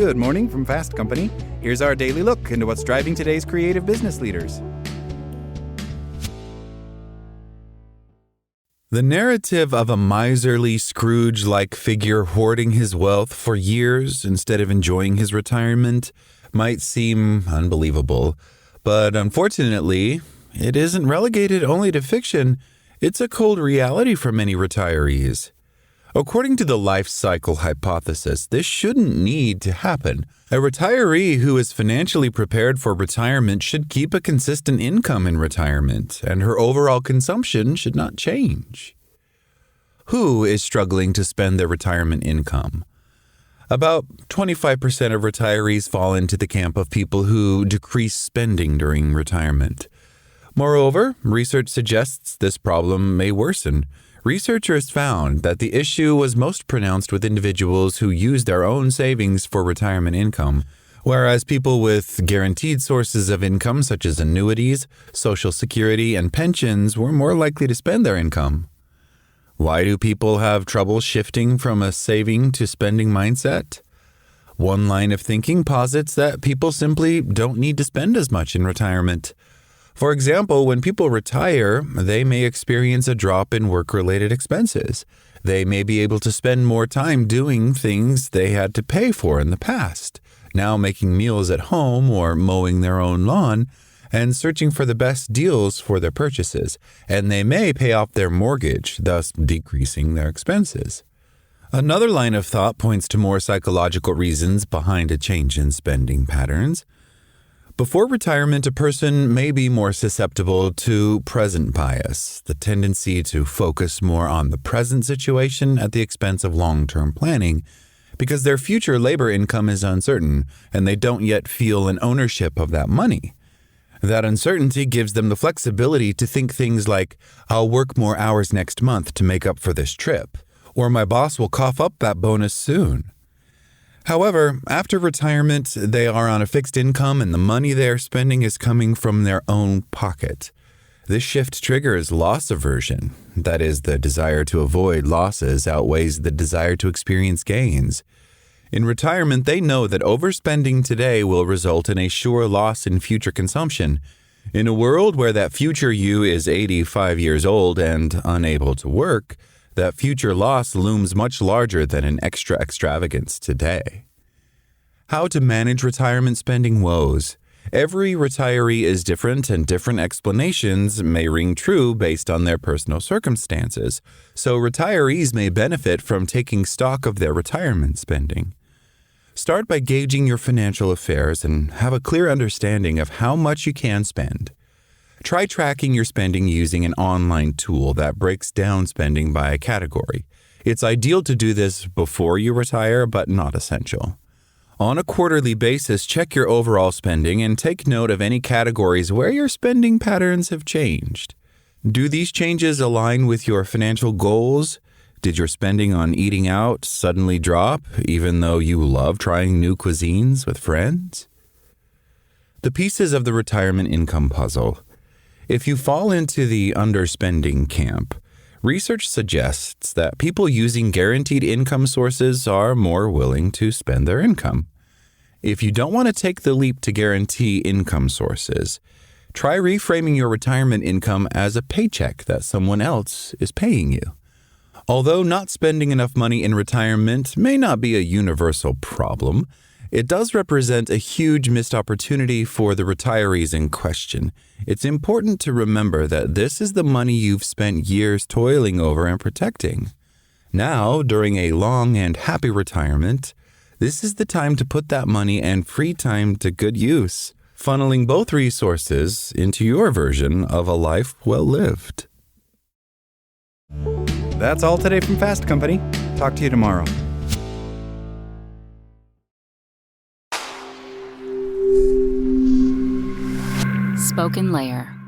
Good morning from Fast Company. Here's our daily look into what's driving today's creative business leaders. The narrative of a miserly Scrooge-like figure hoarding his wealth for years instead of enjoying his retirement might seem unbelievable, but unfortunately, it isn't relegated only to fiction. It's a cold reality for many retirees. According to the life cycle hypothesis, this shouldn't need to happen. A retiree who is financially prepared for retirement should keep a consistent income in retirement, and her overall consumption should not change. Who is struggling to spend their retirement income? About 25% of retirees fall into the camp of people who decrease spending during retirement. Moreover, research suggests this problem may worsen. Researchers found that the issue was most pronounced with individuals who use their own savings for retirement income, whereas people with guaranteed sources of income such as annuities, Social Security, and pensions were more likely to spend their income. Why do people have trouble shifting from a saving to spending mindset? One line of thinking posits that people simply don't need to spend as much in retirement. For example, when people retire, they may experience a drop in work-related expenses. They may be able to spend more time doing things they had to pay for in the past, now making meals at home or mowing their own lawn, and searching for the best deals for their purchases, and they may pay off their mortgage, thus decreasing their expenses. Another line of thought points to more psychological reasons behind a change in spending patterns. Before retirement, a person may be more susceptible to present bias, the tendency to focus more on the present situation at the expense of long-term planning, because their future labor income is uncertain and they don't yet feel an ownership of that money. That uncertainty gives them the flexibility to think things like, I'll work more hours next month to make up for this trip, or my boss will cough up that bonus soon. However, after retirement, they are on a fixed income and the money they are spending is coming from their own pocket. This shift triggers loss aversion. That is, the desire to avoid losses outweighs the desire to experience gains. In retirement, they know that overspending today will result in a sure loss in future consumption. In a world where that future you is 85 years old and unable to work, that future loss looms much larger than an extra extravagance today. How to manage retirement spending woes. Every retiree is different and different explanations may ring true based on their personal circumstances, so retirees may benefit from taking stock of their retirement spending. Start by gauging your financial affairs and have a clear understanding of how much you can spend. Try tracking your spending using an online tool that breaks down spending by a category. It's ideal to do this before you retire, but not essential. On a quarterly basis, check your overall spending and take note of any categories where your spending patterns have changed. Do these changes align with your financial goals? Did your spending on eating out suddenly drop, even though you love trying new cuisines with friends? The pieces of the retirement income puzzle. If you fall into the underspending camp, research suggests that people using guaranteed income sources are more willing to spend their income. If you don't want to take the leap to guarantee income sources, try reframing your retirement income as a paycheck that someone else is paying you. Although not spending enough money in retirement may not be a universal problem, it does represent a huge missed opportunity for the retirees in question. It's important to remember that this is the money you've spent years toiling over and protecting. Now, during a long and happy retirement, this is the time to put that money and free time to good use, funneling both resources into your version of a life well lived. That's all today from Fast Company. Talk to you tomorrow. Spoken Layer.